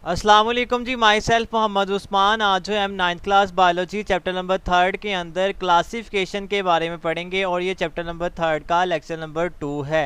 अस्सलाम वालेकुम जी। Myself Mohammad Usman. आज जो हम 9th class biology chapter number 3 के अंदर क्लासिफिकेशन के बारे में पढ़ेंगे और ये चैप्टर नंबर 3 का लेक्चर नंबर 2 है।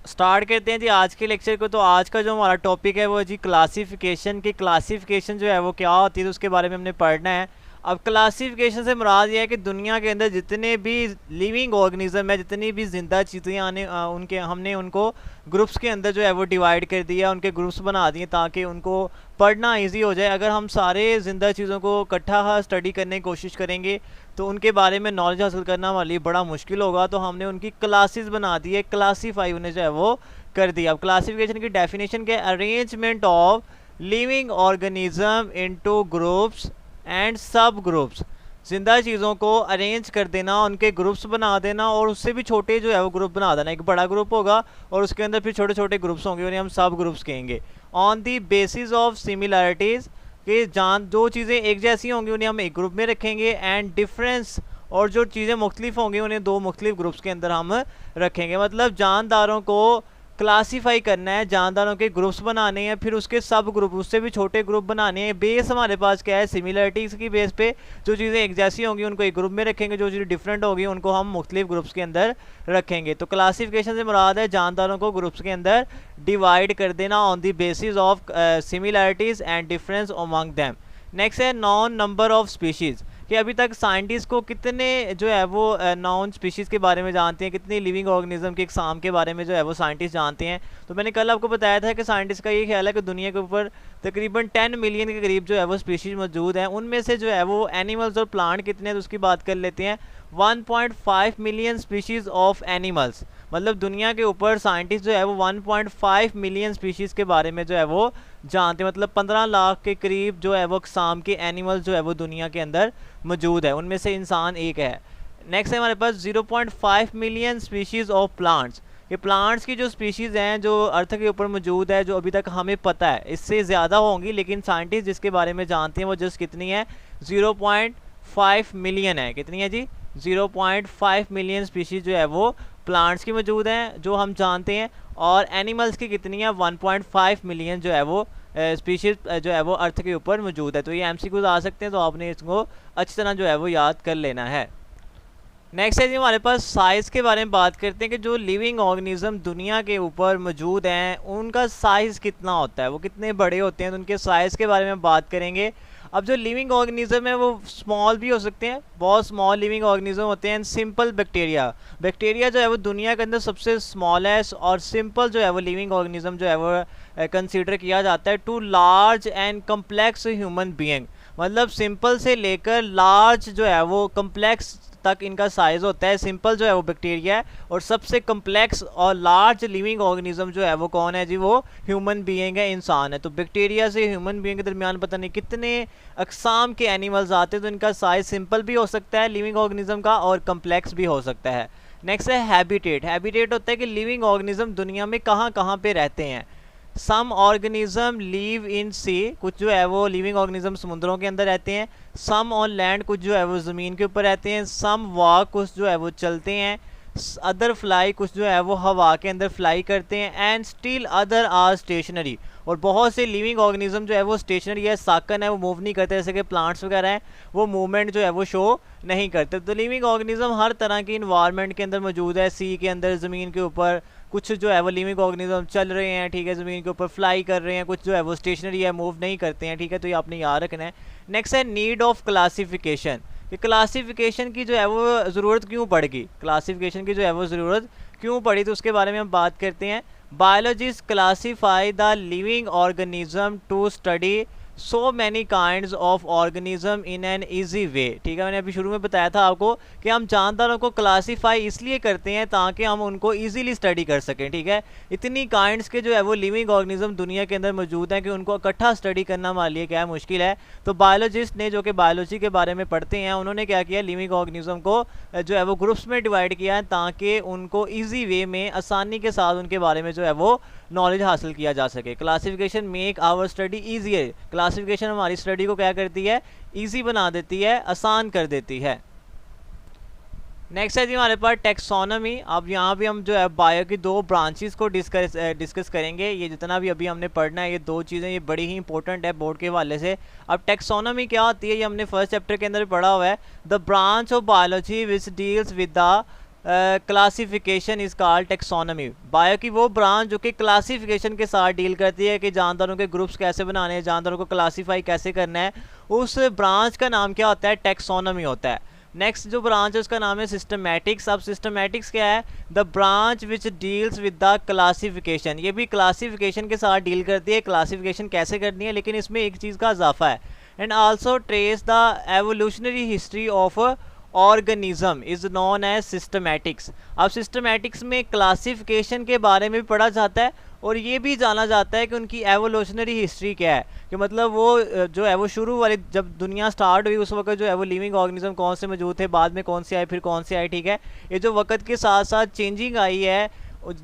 स्टार्ट करते हैं जी आज के लेक्चर को। तो आज का जो हमारा टॉपिक है वो जी क्लासिफिकेशन की। क्लासिफिकेशन जो है वो क्या होती है तो उसके बारे में हमने पढ़ना है। अब क्लासिफिकेशन से मुराद ये है कि दुनिया के अंदर जितने भी लिविंग ऑर्गेनिज्म है, जितनी भी जिंदा चीज़ें आने उनके हमने उनको ग्रुप्स के अंदर जो है वो डिवाइड कर दिया, उनके ग्रुप्स बना दिए ताकि उनको पढ़ना इजी हो जाए। अगर हम सारे ज़िंदा चीज़ों को इकट्ठा स्टडी करने की कोशिश करेंगे तो उनके बारे में नॉलेज हासिल करना हमारे लिए बड़ा मुश्किल होगा। तो हमने उनकी क्लासेस बना दी है, क्लासीफाई उन्हें जो है वो कर दिया। अब क्लासिफिकेशन की डेफिनेशन के arrangement of living organism into groups and सब ग्रुप्स, जिंदा चीज़ों को अरेंज कर देना, उनके ग्रुप्स बना देना और उससे भी छोटे जो है वो ग्रुप बना देना। एक बड़ा ग्रुप होगा और उसके अंदर फिर छोटे छोटे ग्रुप्स होंगे, उन्हें हम सब ग्रुप्स कहेंगे। On the basis of similarities, कि जो चीज़ें एक जैसी होंगी उन्हें हम एक ग्रुप में रखेंगे, एंड डिफरेंस, और जो चीज़ें मुख्तलिफ होंगी उन्हें दो मुख्तलिफ ग्रुप्स के अंदर हम रखेंगे। मतलब जानदारों को क्लासीफाई करना है, जानदारों के ग्रुप्स बनाने हैं, फिर उसके सब ग्रुप, उससे भी छोटे ग्रुप बनाने हैं। बेस हमारे पास क्या है, सिमिलरिटीज़ की बेस पे जो चीज़ें एक जैसी होंगी उनको एक ग्रुप में रखेंगे, जो चीज़ें डिफरेंट होगी उनको हम मुख्तलिफ ग्रुप्स के अंदर रखेंगे। तो क्लासिफिकेशन से मुराद है जानदारों को ग्रुप्स के अंदर डिवाइड कर देना on the basis of similarities and difference among them. Next है नॉन नंबर ऑफ स्पीशीज़, कि अभी तक साइंटिस्ट को कितने जो है वो नॉन स्पीशीज़ के बारे में जानते हैं, कितनी लिविंग ऑर्गेनिज्म के इकसाम के बारे में जो है वो साइंटिस्ट जानते हैं। तो मैंने कल आपको बताया था कि साइंटिस्ट का ये ख्याल है कि दुनिया के ऊपर तकरीबन 10 मिलियन के करीब जो है वो स्पीशीज़ मौजूद हैं। उनमें से जो है वो एनिमल्स और प्लांट कितने हैं तो उसकी बात कर लेते हैं। 1.5 मिलियन स्पीशीज़ ऑफ एनिमल्स, मतलब दुनिया के ऊपर साइंटिस्ट जो है वो 1.5 मिलियन स्पीशीज़ के बारे में जो है वो जानते हैं। मतलब 15 लाख के करीब जो है वो अक़साम के एनिमल्स जो है वो दुनिया के अंदर मौजूद है, उनमें से इंसान एक है। नेक्स्ट है हमारे पास 0.5 मिलियन स्पीशीज़ ऑफ प्लांट्स, ये प्लांट्स की जो स्पीशीज़ हैं जो अर्थ के ऊपर मौजूद है, जो अभी तक हमें पता है इससे ज़्यादा होंगी, लेकिन साइंटिस्ट जिसके बारे में जानते हैं वो जस्ट कितनी है, 0.5 मिलियन है। कितनी है जी, 0.5 मिलियन स्पीशीज़ जो है वो प्लांट्स की मौजूद हैं जो हम जानते हैं, और एनिमल्स की कितनी है, 1.5 मिलियन जो है वो स्पीशीज़ जो है वो अर्थ के ऊपर मौजूद है। तो ये एमसीक्यूज आ सकते हैं, तो आपने इसको अच्छी तरह जो है वो याद कर लेना है। नेक्स्ट है जी हमारे पास साइज़ के बारे में बात करते हैं कि जो लिविंग ऑर्गेनिज्म दुनिया के ऊपर मौजूद हैं उनका साइज़ कितना होता है, वो कितने बड़े होते हैं, तो उनके साइज़ के बारे में बात करेंगे। अब जो लिविंग ऑर्गेनिज्म है वो स्मॉल भी हो सकते हैं, बहुत स्मॉल लिविंग ऑर्गेनिज्म होते हैं। सिंपल बैक्टीरिया जो है वो दुनिया के अंदर सबसे स्मॉलेस्ट और सिंपल जो है वो लिविंग ऑर्गेनिज्म जो है वो कंसीडर किया जाता है। To large and complex human being, मतलब सिंपल से लेकर लार्ज जो है वो कम्प्लेक्स तक इनका साइज़ होता है। सिंपल जो है वो बैक्टीरिया है और सबसे कम्प्लेक्स और लार्ज लिविंग ऑर्गेनिज्म जो है वो कौन है जी, वो ह्यूमन बीइंग है, इंसान है। तो बैक्टीरिया से ह्यूमन बीइंग के दरमियान पता नहीं कितने अक़साम के एनिमल्स आते हैं, तो इनका साइज़ सिंपल भी हो सकता है लिविंग ऑर्गेनिज्म का और कम्प्लेक्स भी हो सकता है। नेक्स्ट है हैबिटेट। हैबिटेट होता है कि लिविंग ऑर्गेनिज्म दुनिया में कहाँ कहाँ पे रहते हैं। सम ऑर्गेनिज्म लीव इन सी, कुछ जो है वो लिविंग ऑर्गेनिज्म समुद्रों के अंदर रहते हैं। सम ऑन लैंड, कुछ जो है वो ज़मीन के ऊपर रहते हैं। सम वॉक, कुछ जो है वो चलते हैं। अदर फ्लाई, कुछ जो है वो हवा के अंदर फ्लाई करते हैं। And still other are stationary, और बहुत से लिविंग ऑर्गेनिज्म जो है वो स्टेशनरी है, साकन है, वो मूव नहीं करते, जैसे कि प्लांट्स वगैरह हैं वो मूवमेंट जो है वो शो नहीं करते। तो लिविंग ऑर्गेनिज्म हर तरह की इन्वायरमेंट के अंदर मौजूद है, सी के अंदर, ज़मीन के ऊपर। कुछ जो है वो लिविंग ऑर्गेनिज्म चल रहे हैं, ठीक है, ज़मीन के ऊपर फ्लाई कर रहे हैं, कुछ जो है वो स्टेशनरी है, मूव नहीं करते हैं, ठीक है। तो ये आपने याद रखना है। नेक्स्ट है नीड ऑफ क्लासिफिकेशन, कि क्लासिफिकेशन की जो है वो ज़रूरत क्यों पड़ गई, क्लासिफिकेशन की जो है वो ज़रूरत क्यों पड़ी, तो उसके बारे में हम बात करते हैं। Biologist classify the living organism to study so many kinds of organism in an easy way. ठीक है, मैंने अभी शुरू में बताया था आपको कि हम जानदारों को क्लासीफाई इसलिए करते हैं ताकि हम उनको इजीली स्टडी कर सकें। ठीक है, इतनी काइंड्स के जो है वो लिविंग ऑर्गेनिज्म दुनिया के अंदर मौजूद हैं कि उनको इकट्ठा स्टडी करना हमारे लिए क्या है, मुश्किल है। तो बायोलॉजिस्ट ने, जो कि बायोलॉजी के बारे में पढ़ते हैं, उन्होंने क्या किया, लिविंग ऑर्गेनिज्म को जो है वो ग्रुप्स में डिवाइड किया है ताकि उनको ईजी वे में, आसानी के साथ उनके बारे में जो है वो नॉलेज हासिल किया जा सके। Classification make our study easier, classification हमारी स्टडी को क्या करती है, ईजी बना देती है, आसान कर देती है। नेक्स्ट है जी हमारे पास टेक्सोनॉमी। अब यहाँ भी हम जो है बायो की दो ब्रांचेस को डिस्कस करेंगे। ये जितना भी अभी हमने पढ़ना है, ये दो चीज़ें ये बड़ी ही इंपॉर्टेंट है बोर्ड के हवाले से। अब टेक्सोनॉमी क्या होती है, ये हमने फर्स्ट चैप्टर के अंदर पढ़ा हुआ है। The branch of biology which deals with the classification is called taxonomy. Bio की वो ब्रांच जो कि क्लासिफिकेशन के साथ डील करती है कि जानदारों के ग्रुप्स कैसे बनाने हैं, जानदारों को क्लासीफाई कैसे करना है, उस ब्रांच का नाम क्या होता है, टेक्सोनॉमी होता है। नेक्स्ट जो ब्रांच है उसका नाम है सिस्टमैटिक्स। अब सिस्टमैटिक्स क्या है, the branch which deals with the classification. ये भी क्लासिफिकेशन के साथ डील करती है, क्लासिफिकेशन कैसे करनी है, लेकिन इसमें एक चीज़ का इजाफा है। And also trace the evolutionary history of organism is known as systematics. अब सिस्टमैटिक्स में क्लासिफिकेशन के बारे में भी पढ़ा जाता है और ये भी जाना जाता है कि उनकी एवोल्यूशनरी हिस्ट्री क्या है, कि मतलब वो जो है वो शुरू वाली जब दुनिया स्टार्ट हुई उस वक्त जो है वो लिविंग ऑर्गेनिज्म कौन से मौजूद थे, बाद में कौन से आए, फिर कौन से आए, ठीक है। ये जो वक्त के साथ साथ चेंजिंग आई है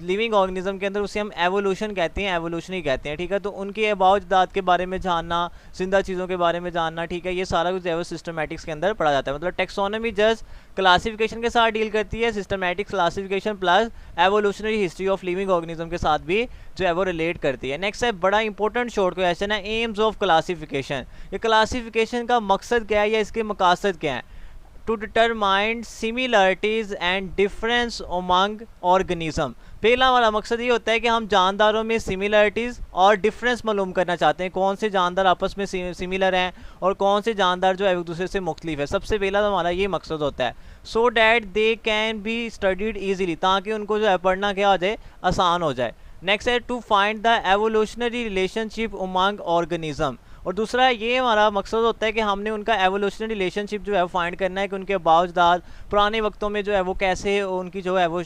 लिविंग ऑर्गेनिज्म के अंदर, उसे हम एवोल्यूशन कहते हैं, एवोल्यूशनरी कहते हैं, ठीक है। तो उनके अबाउजात के बारे में जानना, जिंदा चीज़ों के बारे में जानना, ठीक है, ये सारा कुछ जो है वो सिस्टमैटिक्स के अंदर पढ़ा जाता है। मतलब टेक्सोनॉमी जस्ट क्लासिफिकेशन के साथ डील करती है, systematics classification plus evolutionary history of living organism के साथ भी जो है वो रिलेट करती है। नेक्स्ट है बड़ा इंपॉर्टेंट शॉर्ट क्वेश्चन है, एम्स ऑफ क्लासिफिकेशन। ये क्लासिफिकेशन का मकसद क्या है या इसके मकासद क्या है, to determine similarities and difference among organism. पहला वाला मकसद ये होता है कि हम जानदारों में सिमिलरिटीज़ और डिफरेंस मालूम करना चाहते हैं, कौन से जानदार आपस में सिमिलर हैं और कौन से जानदार जो है एक दूसरे से मुख्तलिफ है। सबसे पहला तो हमारा ये मकसद होता है, so that they can be studied easily, ताकि उनको जो है पढ़ना क्या हो जाए, आसान हो जाए। नेक्स्ट है to find the evolutionary relationship among organism. और दूसरा ये हमारा मकसद होता है कि हमने उनका एवोल्यूशनरी रिलेशनशिप जो है फाइंड करना है कि उनके बावजदाद पुराने वक्तों में जो है वो कैसे उनकी जो है वो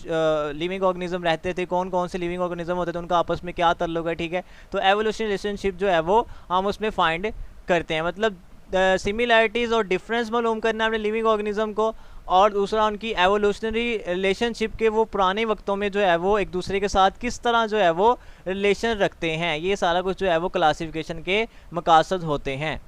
लिविंग ऑर्गेनिज्म रहते थे, कौन कौन से लिविंग ऑर्गेनिज्म होते थे, उनका आपस में क्या ताल्लुक है, ठीक है। तो एवोल्यूशनरी रिलेशनशिप जो है वो हम उसमें फाइंड करते हैं। मतलब सिमिलरिटीज़ और डिफरेंस मालूम करना है अपने लिविंग ऑर्गेनिज्म को, और दूसरा उनकी एवोल्यूशनरी रिलेशनशिप के वो पुराने वक्तों में जो है वो एक दूसरे के साथ किस तरह जो है वो रिलेशन रखते हैं। ये सारा कुछ जो है वो क्लासिफिकेशन के मकासद होते हैं।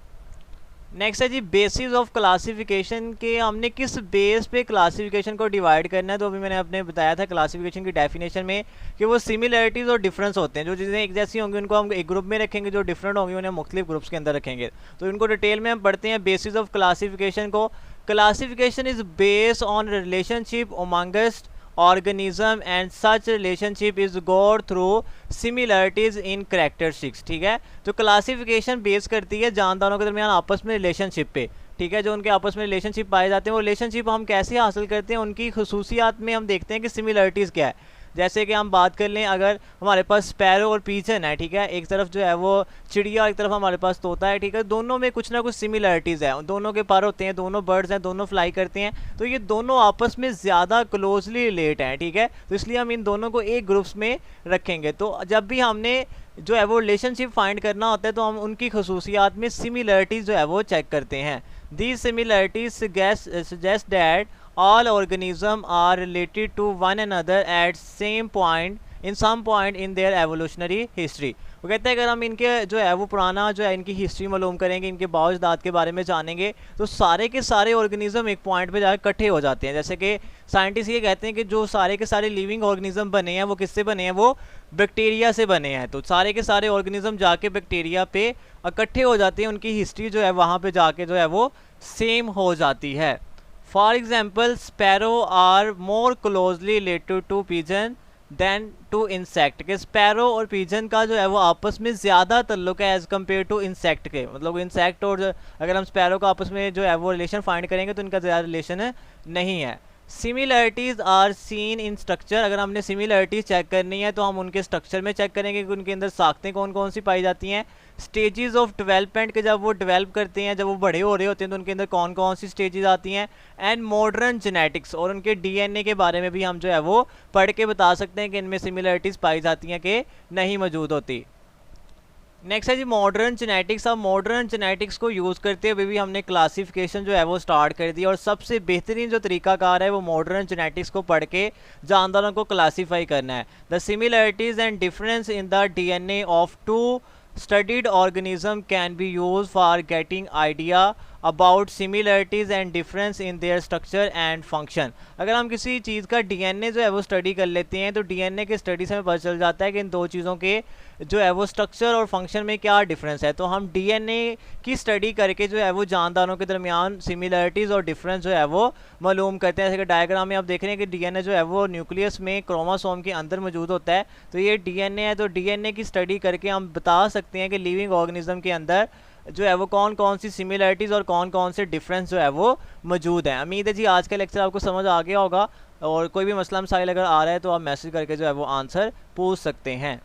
नेक्स्ट है जी बेसिस ऑफ क्लासिफिकेशन के, हमने किस बेस पे क्लासिफिकेशन को डिवाइड करना है। तो अभी मैंने अपने बताया था क्लासिफिकेशन की डेफिनेशन में कि वो सिमिलरिटीज़ और डिफरेंस होते हैं। जो चीज़ें एक जैसी होंगी उनको हम एक ग्रुप में रखेंगे, जो डिफरेंट होंगी उन्हें मुख्तलिफ ग्रुप्स के अंदर रखेंगे। तो इनको डिटेल में हम पढ़ते हैं। बेसिस ऑफ क्लासिफिकेशन को, classification is based on relationship amongst organism and such relationship is got through similarities in characteristics, ठीक है। तो क्लासिफिकेशन बेस करती है जानदारों के दरमियान आपस में रिलेशनशिप पे, ठीक है। जो उनके आपस में रिलेशनशिप पाए जाते हैं वो रिलेशनशिप हम कैसे हासिल करते हैं, उनकी खसूसियात में हम देखते हैं कि सिमिलरिटीज़ क्या है। जैसे कि हम बात कर लें, अगर हमारे पास स्पैरो और पीजन है, ठीक है, एक तरफ जो है वो चिड़िया और एक तरफ हमारे पास तोता है, ठीक है, दोनों में कुछ ना कुछ सिमिलरिटीज़ है, दोनों के पर होते हैं, दोनों बर्ड्स हैं, दोनों फ्लाई करते हैं, तो ये दोनों आपस में ज़्यादा क्लोजली रिलेट हैं, ठीक है। तो इसलिए हम इन दोनों को एक ग्रुप्स में रखेंगे। तो जब भी हमने जो है वो रिलेशनशिप फाइंड करना होता है तो हम उनकी खसूसियात में सिमिलरिटीज़ जो है वो चेक करते हैं। These similarities suggest that all organisms are related to one another at same point in some point in their evolutionary history। वो कहते हैं अगर हम इनके जो है वो पुराना जो है इनकी हिस्ट्री मालूम करेंगे, इनके बावजदाद के बारे में जानेंगे, तो सारे के सारे ऑर्गेनिज्म एक पॉइंट पे जाकर इकट्ठे हो जाते हैं। जैसे कि साइंटिस्ट ये कहते हैं कि जो सारे के सारे लिविंग ऑर्गेनिज्म बने हैं वो किससे बने हैं, वो बैक्टीरिया से बने हैं। तो सारे के सारे ऑर्गेनिज्म जाके बैक्टीरिया पे इकट्ठे हो जाते हैं, उनकी हिस्ट्री जो है वहाँ पर जाके जो है वो सेम हो जाती है। For example sparrow are more closely related to pigeon than to insect, के स्पैरो और पिजन का जो है वो आपस में ज़्यादा ताल्लुक है एज़ कम्पेयर टू इंसेक्ट के। मतलब इंसेक्ट और अगर हम स्पैरो का आपस में जो है वो रिलेशन फाइंड करेंगे तो इनका ज़्यादा रिलेशन नहीं है। Similarities are seen in structure, अगर हमने सिमिलरिटीज़ चेक करनी है तो हम उनके स्ट्रक्चर में चेक करेंगे कि उनके अंदर साख्तें कौन कौन सी पाई जाती हैं। स्टेजेस ऑफ डेवलपमेंट के, जब वो डेवलप करते हैं, जब वो बड़े हो रहे होते हैं तो उनके अंदर कौन कौन सी स्टेजेस आती हैं। एंड मॉडर्न जेनेटिक्स, और उनके डीएनए के बारे में भी हम जो है वो पढ़ के बता सकते हैं कि इनमें सिमिलरिटीज़ पाई जाती हैं कि नहीं मौजूद होती। नेक्स्ट है जी मॉडर्न जेनेटिक्स। अब मॉडर्न जेनेटिक्स को यूज़ करते हुए भी हमने क्लासिफिकेशन जो है वो स्टार्ट कर दी, और सबसे बेहतरीन जो तरीकाकार है वो मॉडर्न जेनेटिक्स को पढ़ के जानदारों को क्लासीफाई करना है। The similarities and difference in the DNA of two studied organism can be used for getting idea about similarities and difference in their structure and function. अगर हम किसी चीज़ का डीएनए जो है वो स्टडी कर लेते हैं तो डीएनए के स्टडी से हमें पता चल जाता है कि इन दो चीज़ों के जो है वो स्ट्रक्चर और फंक्शन में क्या डिफरेंस है। तो हम डीएनए की स्टडी करके जो है वो जानदारों के दरमियान सिमिलरिटीज़ और डिफरेंस जो है वो मालूम करते हैं। जैसे कि डायग्राम में आप देख रहे हैं कि डीएनए जो है वो न्यूक्लियस में क्रोमोसोम के अंदर मौजूद होता है, तो ये डीएनए है। तो डीएनए की स्टडी करके हम बता सकते हैं कि लिविंग ऑर्गेनिज्म के अंदर जो है वो कौन कौन सी सिमिलरिटीज़ और कौन कौन से डिफरेंस जो है वो मौजूद हैं। उम्मीद है जी आज का लेक्चर आपको समझ आ गया होगा, और कोई भी मसला मसाइल अगर आ रहा है तो आप मैसेज करके जो है वो आंसर पूछ सकते हैं।